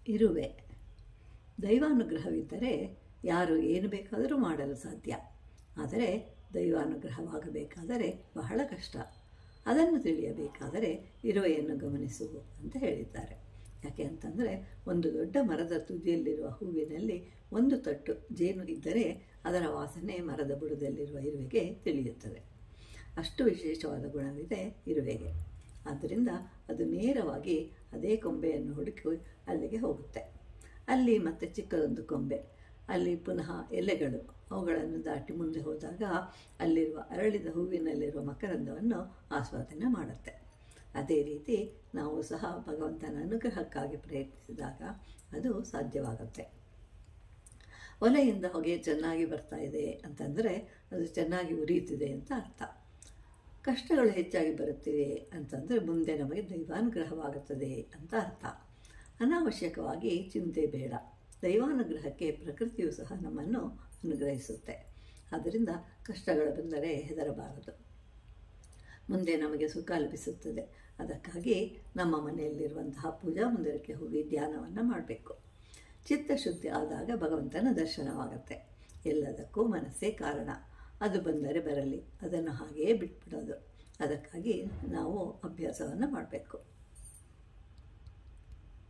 ಇರುವೆ. ದೈವಾನುಗ್ರಹವಿದ್ದರೆ ಯಾರು ಏನು ಬೇಕಾದರೂ ಮಾಡಲು ಸಾಧ್ಯ. ಆದರೆ ದೈವಾನುಗ್ರಹವಾಗಬೇಕಾದರೆ ಬಹಳ ಕಷ್ಟ. ಅದನ್ನು ತಿಳಿಯಬೇಕಾದರೆ ಇರುವೆಯನ್ನು ಗಮನಿಸು ಅಂತ ಹೇಳಿದ್ದಾರೆ. ಯಾಕೆ ಅಂತಂದರೆ, ಒಂದು ದೊಡ್ಡ ಮರದ ತುದಿಯಲ್ಲಿರುವ ಹೂವಿನಲ್ಲಿ ಒಂದು ತಟ್ಟು ಜೇನು ಇದ್ದರೆ ಅದರ ವಾಸನೆ ಮರದ ಬುಡದಲ್ಲಿರುವ ಇರುವೆಗೆ ತಿಳಿಯುತ್ತದೆ. ಅಷ್ಟು ವಿಶೇಷವಾದ ಗುಣವಿದೆ ಇರುವೆಗೆ. ಆದ್ದರಿಂದ ಅದು ನೇರವಾಗಿ ಅದೇ ಕೊಂಬೆಯನ್ನು ಹುಡುಕಿ ಅಲ್ಲಿಗೆ ಹೋಗುತ್ತೆ. ಅಲ್ಲಿ ಮತ್ತೆ ಚಿಕ್ಕದೊಂದು ಕೊಂಬೆ, ಅಲ್ಲಿ ಪುನಃ ಎಲೆಗಳು, ಅವುಗಳನ್ನು ದಾಟಿ ಮುಂದೆ ಹೋದಾಗ ಅಲ್ಲಿರುವ ಅರಳಿದ ಹೂವಿನಲ್ಲಿರುವ ಮಕರಂದವನ್ನು ಆಸ್ವಾದನೆ ಮಾಡುತ್ತೆ. ಅದೇ ರೀತಿ ನಾವು ಸಹ ಭಗವಂತನ ಅನುಗ್ರಹಕ್ಕಾಗಿ ಪ್ರಯತ್ನಿಸಿದಾಗ ಅದು ಸಾಧ್ಯವಾಗುತ್ತೆ. ಒಲೆಯಿಂದ ಹೊಗೆ ಚೆನ್ನಾಗಿ ಬರ್ತಾ ಇದೆ ಅಂತಂದರೆ ಅದು ಚೆನ್ನಾಗಿ ಉರಿಯುತ್ತಿದೆ ಅಂತ ಅರ್ಥ. ಕಷ್ಟಗಳು ಹೆಚ್ಚಾಗಿ ಬರುತ್ತಿವೆ ಅಂತಂದರೆ ಮುಂದೆ ನಮಗೆ ದೈವಾನುಗ್ರಹವಾಗುತ್ತದೆ ಅಂತ ಅರ್ಥ. ಅನಾವಶ್ಯಕವಾಗಿ ಚಿಂತೆ ಬೇಡ. ದೈವಾನುಗ್ರಹಕ್ಕೆ ಪ್ರಕೃತಿಯು ಸಹ ನಮ್ಮನ್ನು ಅನುಗ್ರಹಿಸುತ್ತೆ. ಆದ್ದರಿಂದ ಕಷ್ಟಗಳು ಬಂದರೆ ಹೆದರಬಾರದು. ಮುಂದೆ ನಮಗೆ ಸುಖ ಲಭಿಸುತ್ತದೆ. ಅದಕ್ಕಾಗಿ ನಮ್ಮ ಮನೆಯಲ್ಲಿರುವಂತಹ ಪೂಜಾ ಮಂದಿರಕ್ಕೆ ಹೋಗಿ ಧ್ಯಾನವನ್ನು ಮಾಡಬೇಕು. ಚಿತ್ತಶುದ್ಧಿ ಆದಾಗ ಭಗವಂತನ ದರ್ಶನವಾಗುತ್ತೆ. ಎಲ್ಲದಕ್ಕೂ ಮನಸ್ಸೇ ಕಾರಣ. ಅದು ಬಂದರೆ ಬರಲಿ, ಅದನ್ನು ಹಾಗೆಯೇ ಬಿಟ್ಬಿಡೋದು. ಅದಕ್ಕಾಗಿ ನಾವು ಅಭ್ಯಾಸವನ್ನು ಮಾಡಬೇಕು.